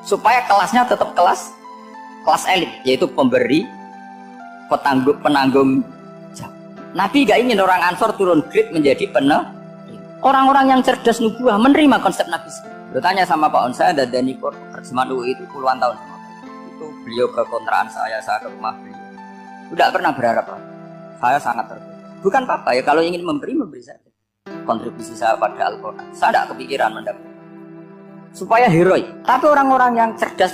supaya kelasnya tetap kelas elit, yaitu pemberi, penanggung jawab. Nabi gak ingin orang Ansor turun grade menjadi orang-orang yang cerdas nubuah menerima konsep Nabi. Bertanya sama Pak On, saya dadani terjemahan UI itu puluhan tahun sama Pak. Itu beliau ke kontrakan saya ke rumah beliau. Tidak pernah berharap Pak. Saya sangat terbuka. Bukan apa-apa ya, kalau ingin memberi saja. Kontribusi saya pada Al-Quran. Saya tidak kepikiran mendapat. Supaya heroik. Tapi orang-orang yang cerdas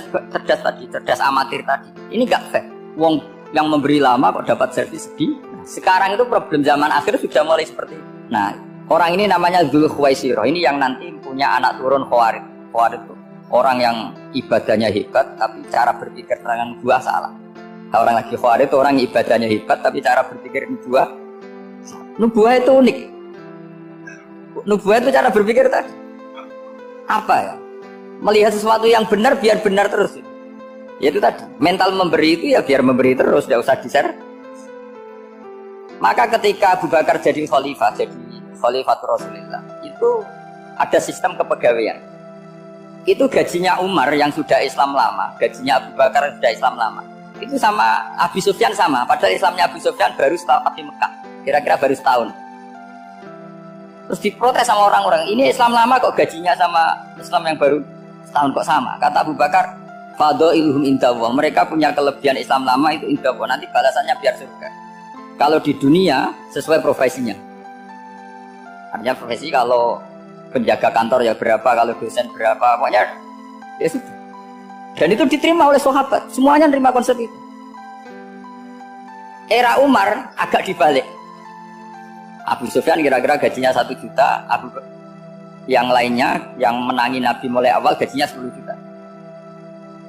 amatir tadi, ini gak fair. Wong yang memberi lama kok dapat servis sedih. Nah, sekarang itu problem zaman akhir sudah mulai seperti itu. Nah, orang ini namanya Dzul Khuwaisirah. Ini yang nanti punya anak turun Khawarij. Khawarij itu orang yang ibadahnya hebat tapi cara berpikir tentang nubuah salah. Orang lagi Khawarij itu orang ibadahnya hebat tapi cara berpikir nubuah itu unik. Nubuah itu cara berpikir tadi apa ya? Melihat sesuatu yang benar biar benar terus. Yaitu tadi mental memberi itu ya biar memberi terus, tidak usah di-share. Maka ketika Abu Bakar jadi Khalifatul Rasulullah, itu ada sistem kepegawaian. Itu gajinya Umar yang sudah Islam lama, gajinya Abu Bakar yang sudah Islam lama. Itu sama Abu Sufyan sama, padahal Islamnya Abu Sufyan baru setelah di Mekah, kira-kira baru setahun. Terus diprotes sama orang-orang, ini Islam lama kok gajinya sama Islam yang baru setahun kok sama. Kata Abu Bakar, fadailuhum indallah, mereka punya kelebihan Islam lama itu indallah, nanti balasannya biar surga. Kalau di dunia sesuai profesinya. Artinya profesi kalau penjaga kantor ya berapa, kalau dosen berapa, pokoknya ya sudah. Dan itu diterima oleh sahabat, semuanya menerima konsep itu. Era Umar agak dibalik. Abu Sufyan kira-kira gajinya 1 juta, yang lainnya yang menangi Nabi mulai awal gajinya 10 juta.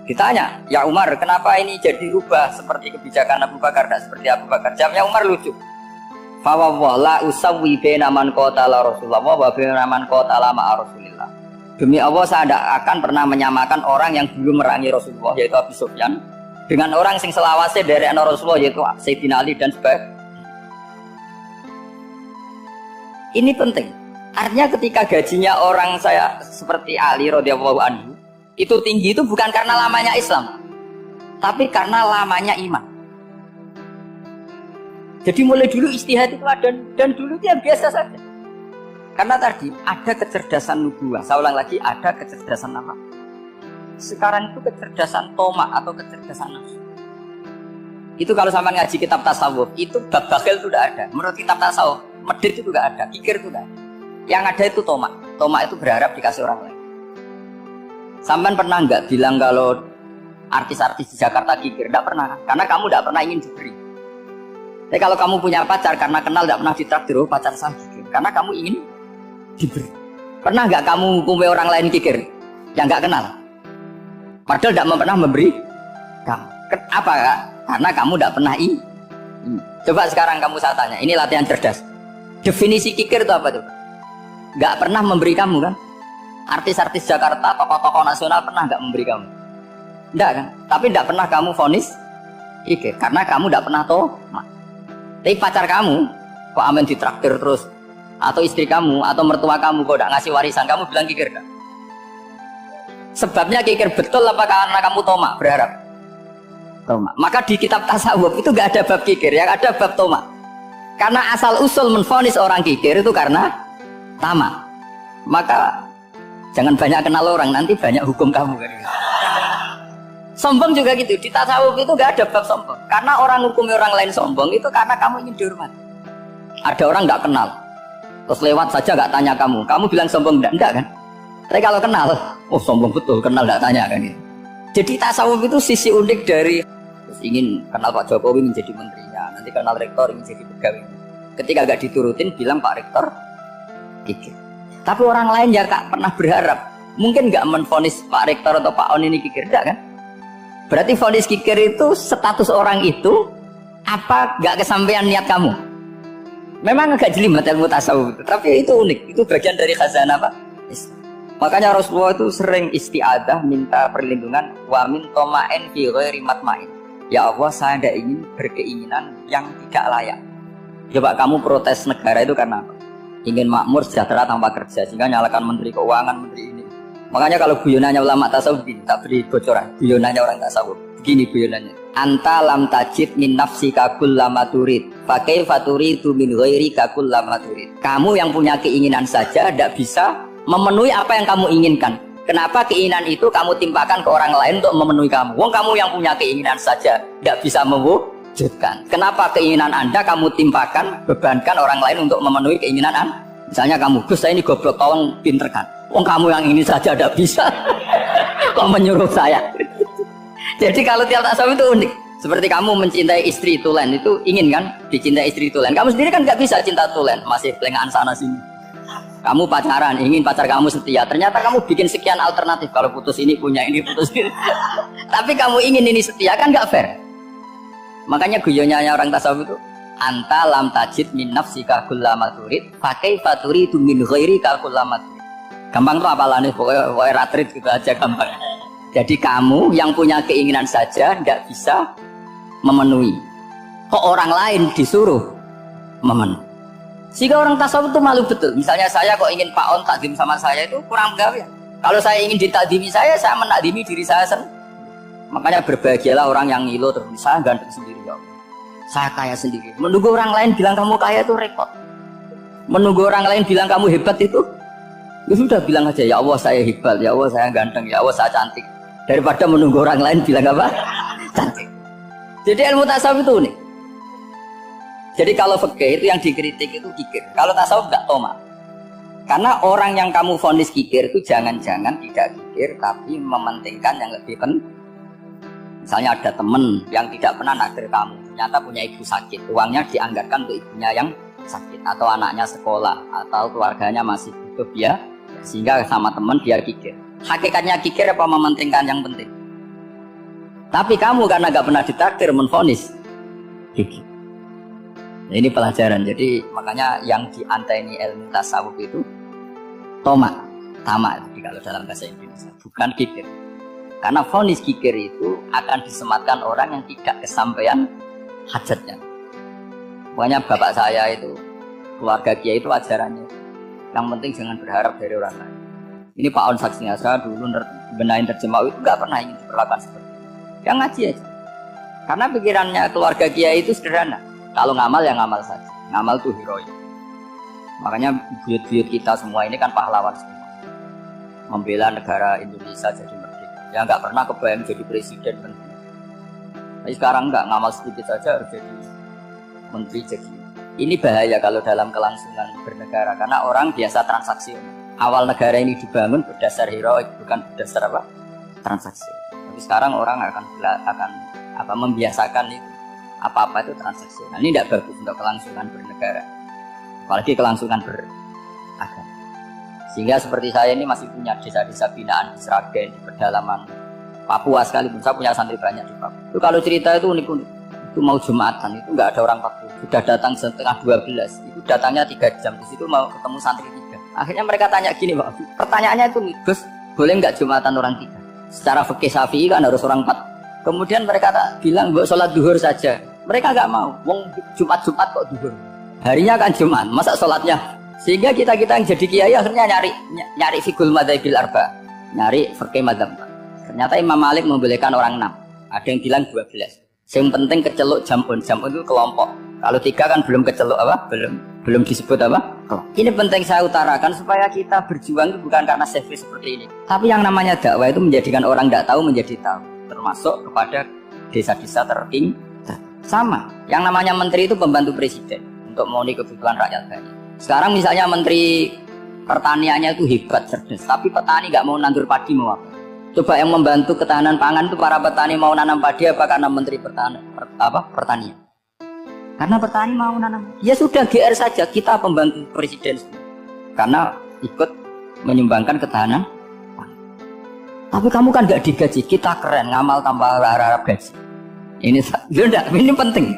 Ditanya, ya Umar, kenapa ini jadi rubah seperti kebijakan Abu Bakar, tidak seperti Abu Bakar? Jawabnya Umar lucu. Fawwah la usawwi baina man qatala Rasulullah wa baina man qatala ma'a Rasulillah. Demi Allah saya tidak akan pernah menyamakan orang yang dulu merangi Rasulullah yaitu Abu Sufyan dengan orang sing selawase dari anak Rasulullah yaitu Sayyidina Ali dan sebagainya. Ini penting. Artinya ketika gajinya orang saya seperti Ali radhiyallahu anhu itu tinggi itu bukan karena lamanya Islam, tapi karena lamanya iman. Jadi mulai dulu istihad itu ada dan dulu dia biasa saja. Karena tadi ada kecerdasan nubuah. Saya ulang lagi, ada kecerdasan apa? Sekarang itu kecerdasan toma atau kecerdasan nafsu. Itu kalau sampai ngaji kitab tasawuf, itu bab bakhil itu tidak ada. Menurut kitab tasawuf, medit itu tidak ada, kikir itu tidak ada. Yang ada itu toma. Toma itu berharap dikasih orang lain. Sampai pernah nggak bilang kalau artis-artis di Jakarta kikir? Tidak pernah, karena kamu tidak pernah ingin diberi. Tapi kalau kamu punya pacar karena kenal tidak pernah ditraktir, oh pacar saya kikir, karena kamu ingin diberi. Pernah nggak kamu hukumi orang lain kikir yang nggak kenal? Padahal tidak pernah memberi kamu. Apa? Karena kamu tidak pernah ingin. Coba sekarang kamu saya tanya, ini latihan cerdas. Definisi kikir itu apa tuh? Nggak pernah memberi kamu kan? Artis-artis Jakarta, tokoh-tokoh nasional pernah nggak memberi kamu? Enggak kan? Tapi tidak pernah kamu vonis kikir karena kamu tidak pernah toma. Tapi pacar kamu kok amin ditraktir terus, atau istri kamu atau mertua kamu kok tidak ngasih warisan, kamu bilang kikir kan? Sebabnya kikir betul apa karena kamu toma berharap? Toma. Maka di kitab tasawuf itu nggak ada bab kikir, yang ada bab toma. Karena asal usul menvonis orang kikir itu karena tama. Maka jangan banyak kenal orang, nanti banyak hukum kamu kan. Sombong juga gitu, di tasawuf itu nggak ada bab sombong. Karena orang hukumi orang lain sombong itu karena kamu ingin dihormati. Ada orang nggak kenal, terus lewat saja nggak tanya kamu bilang sombong enggak kan? Tapi kalau kenal, oh sombong betul, kenal nggak tanya kan gitu. Jadi tasawuf itu sisi unik dari terus ingin kenal Pak Jokowi menjadi menterinya, nanti kenal rektor ingin jadi pegawai. Ketika nggak diturutin bilang Pak Rektor kikir. Tapi orang lain ya kak pernah berharap, mungkin nggak menvonis Pak Rektor atau Pak On ini kikir, enggak kan? Berarti vonis kikir itu status orang itu apa nggak kesampaian niat kamu? Memang agak jelimet ilmu tasawuf itu, tapi itu unik, itu bagian dari khazanah apa? Makanya Rasulullah itu sering isti'adah minta perlindungan wa min toma'in fi ghairi matma'in. Ya Allah, saya tidak ingin berkeinginan yang tidak layak. Coba kamu protes negara itu karena apa? Ingin makmur sejahtera tanpa kerja, sehingga nyalakan menteri keuangan, menteri ini. Makanya kalau guyonannya ulama tasawuf begini, tak beri bocoran. Guyonannya orang tasawuf. Begini guyonannya. Anta lam tajid min nafsika kullama turid. Fa kaifa turidu min ghairika kullama turid. Kamu yang punya keinginan saja tidak bisa memenuhi apa yang kamu inginkan. Kenapa keinginan itu kamu timpakan ke orang lain untuk memenuhi kamu? Wong kamu yang punya keinginan saja tidak bisa mewujudkan. Kenapa keinginan Anda kamu timpakan, bebankan orang lain untuk memenuhi keinginan Anda? Misalnya kamu, Gus saya ini goblok, tolong pinterkan. Wong kamu yang ini saja tidak bisa. Kok menyuruh saya? Jadi kalau tiap tasawuf itu unik. Seperti kamu mencintai istri tulen itu ingin kan dicintai istri tulen. Kamu sendiri kan nggak bisa cinta tulen, masih pelengahan sana sini. Kamu pacaran, ingin pacar kamu setia. Ternyata kamu bikin sekian alternatif. Kalau putus ini punya ini, putus ini. Tapi kamu ingin ini setia kan nggak fair. Makanya guyonnya orang tasawuf itu anta lam tajid min nafsika kullama turid fa kaifa turidu min ghairika kullama turid. Gampang tuh apalane pokoknya ratrit gitu aja gampang. Jadi kamu yang punya keinginan saja tidak bisa memenuhi. Kok orang lain disuruh memenuhi. Sehingga orang tasawuf itu malu betul. Misalnya saya kok ingin Pak On takdim sama saya itu kurang gawe. Kalau saya ingin ditakdimi saya menakdimi diri saya sendiri. Makanya berbahagialah orang yang ngilo terus saya ganteng sendiri ya Allah. Saya kaya sendiri. Menunggu orang lain bilang kamu kaya itu repot. Menunggu orang lain bilang kamu hebat itu ya sudah bilang aja ya Allah saya hebat, ya Allah saya ganteng, ya Allah saya cantik. Daripada menunggu orang lain bilang apa? Cantik. Jadi ilmu tasawuf itu unik. Jadi kalau fikih itu yang dikritik itu kikir. Kalau tasawuf enggak toma. Karena orang yang kamu vonis kikir itu jangan-jangan tidak kikir tapi mementingkan yang lebih penting. Misalnya ada teman yang tidak pernah naksir kamu, ternyata punya ibu sakit, uangnya dianggarkan untuk ibunya yang sakit atau anaknya sekolah atau keluarganya masih butuh dia, sehingga sama teman dia kikir. Hakikatnya kikir apa mementingkan yang penting? Tapi kamu karena nggak pernah ditakdir menvonis kikir. Nah, ini pelajaran. Jadi makanya yang diantaini ilmu tasawuf itu toma, tama itu kalau dalam bahasa Indonesia, bukan kikir. Karena vonis kikir itu akan disematkan orang yang tidak kesampaian hajatnya. Pokoknya bapak saya itu keluarga kiai itu ajarannya. Yang penting jangan berharap dari orang lain. Ini Pak On saksinya, saya dulu benahin terjemah itu nggak pernah ingin diperlakukan seperti itu. Yang ngaji aja. Karena pikirannya keluarga kiai itu sederhana. Kalau ngamal ya ngamal saja. Ngamal tuh heroik. Makanya buyut-buyut kita semua ini kan pahlawan semua. Membela negara Indonesia jadi merdeka. Ya nggak pernah kebayang jadi presiden menteri. Tapi sekarang nggak ngamal sedikit saja harus jadi menteri jadi. Ini bahaya kalau dalam kelangsungan bernegara karena orang biasa transaksi. Awal negara ini dibangun berdasar heroik bukan berdasar apa? Transaksi. Tapi sekarang orang akan membiasakan itu. Apa-apa itu transaksi. Nah, ini tidak bagus untuk kelangsungan bernegara. Apalagi kelangsungan beragama. Sehingga seperti saya ini masih punya desa-desa binaan di Sragen, di pedalaman Papua sekalipun. Saya punya santri banyak di Papua. Itu kalau cerita itu unik-unik. Itu mau Jumatan, itu nggak ada orang Papua. Sudah datang setengah 12. Itu datangnya 3 jam. Di situ mau ketemu santri 3. Akhirnya mereka tanya gini, Pak. Pertanyaannya itu, Gus, boleh nggak Jumatan orang 3? Secara fikih Syafi'i kan harus orang 4. Kemudian mereka bilang, "Mbok sholat duhur saja." Mereka nggak mau. Wong Jumat kok duhur. Harinya kan Jumat, masa sholatnya? Sehingga kita yang jadi kiai akhirnya nyari fikul madzhabil arba, nyari fikih madzhab. Ternyata Imam Malik membolehkan orang 6. Ada yang bilang 12. Yang penting keceluk jamun itu kelompok. Kalau 3 kan belum keceluk apa? Belum disebut apa? Ini penting saya utarakan supaya kita berjuang itu bukan karena selfish seperti ini. Tapi yang namanya dakwah itu menjadikan orang tidak tahu menjadi tahu. Termasuk kepada desa-desa tertinggi. Sama, yang namanya menteri itu pembantu presiden untuk memenuhi kebutuhan rakyat banyak. Sekarang misalnya menteri pertaniannya itu hebat, cerdas, tapi petani nggak mau nandur padi mau apa? Coba yang membantu ketahanan pangan itu para petani mau nanam padi apa karena menteri pertanian? Karena petani mau nanam. Ya sudah GR saja, kita pembantu presiden karena ikut menyumbangkan ketahanan pangan. Tapi kamu kan nggak digaji, kita keren ngamal tanpa harap gaji. Ini penting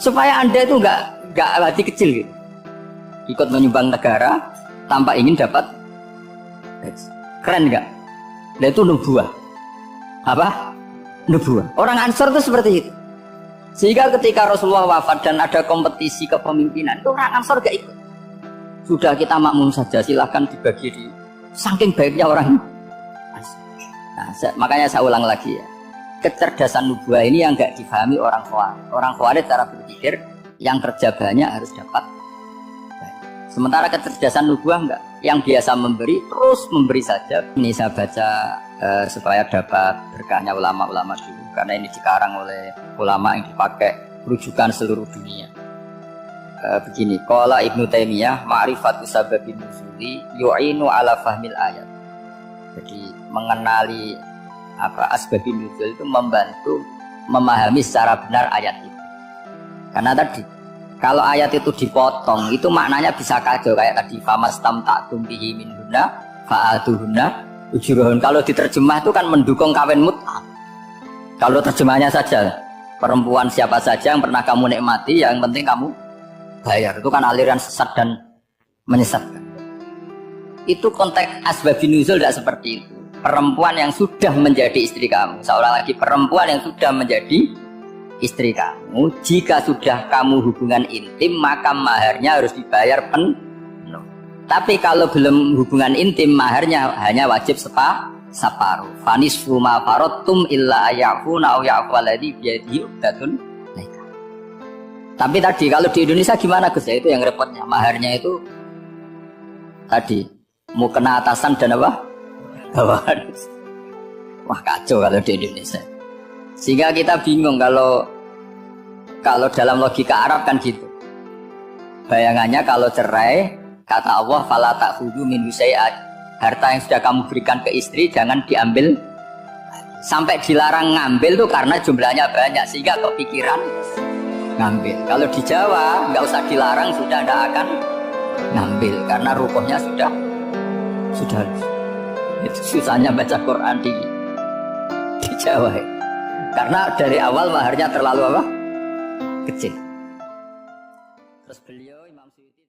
supaya Anda itu nggak hati kecil gitu. Ikut menyumbang negara tanpa ingin dapat gaji. Keren nggak? Nah itu nubuah. Apa? Nubuah. Orang Ansor itu seperti itu. Sehingga ketika Rasulullah wafat dan ada kompetisi kepemimpinan itu orang Ansor gak ikut. Sudah kita makmum saja, silahkan dibagi di. Saking baiknya orang Nah, makanya saya ulang lagi ya. Kecerdasan nubuah ini yang nggak difahami orang Khawarij. Orang Khawarij cara berpikir yang kerja banyak harus dapat. Sementara kecerdasan nubuah enggak. Yang biasa memberi terus memberi saja. Ini saya baca supaya dapat berkahnya ulama-ulama dulu. Karena ini dikarang oleh ulama yang dipakai rujukan seluruh dunia. Begini, qala Ibnu Taimiyah ma'rifatu sababin nuzuli yu'inu ala fahmil ayat. Jadi mengenali asbabun nuzul itu membantu memahami secara benar ayat itu. Karena tadi kalau ayat itu dipotong itu maknanya bisa kacau kayak tadi famastam ta'tum bihi min hunna fa'atuhunna ujurahun. Kalau diterjemah itu kan mendukung kawin mut'ah. Kalau terjemahnya saja perempuan siapa saja yang pernah kamu nikmati yang penting kamu bayar, itu kan aliran sesat dan menyesatkan. Itu konteks asbabun nuzul tidak seperti itu. Perempuan yang sudah menjadi istri kamu, seorang lagi perempuan yang sudah menjadi istri kamu, jika sudah kamu hubungan intim maka maharnya harus dibayar penuh. Tapi kalau belum hubungan intim maharnya hanya wajib separuh. Fanisfu ma faradtum illa ayafuna aw ya'fu alladhi biyadihi uqdatun nikah. Tapi tadi kalau di Indonesia gimana Gus? Itu yang repotnya. Maharnya itu tadi mau kena atasan dan apa? Bawahan. Wah kacau kalau di Indonesia. Sehingga kita bingung kalau dalam logika Arab kan gitu. Bayangannya kalau cerai kata Allah fala ta'khudhu minhu syai'an. Harta yang sudah kamu berikan ke istri jangan diambil. Sampai dilarang ngambil tuh karena jumlahnya banyak sehingga kepikiran ngambil. Kalau di Jawa nggak usah dilarang sudah tidak akan ngambil karena rukuhnya sudah itu susahnya baca Quran di Jawa ya. Karena dari awal maharnya terlalu apa? Kecil. Terus beliau Imam Suyuti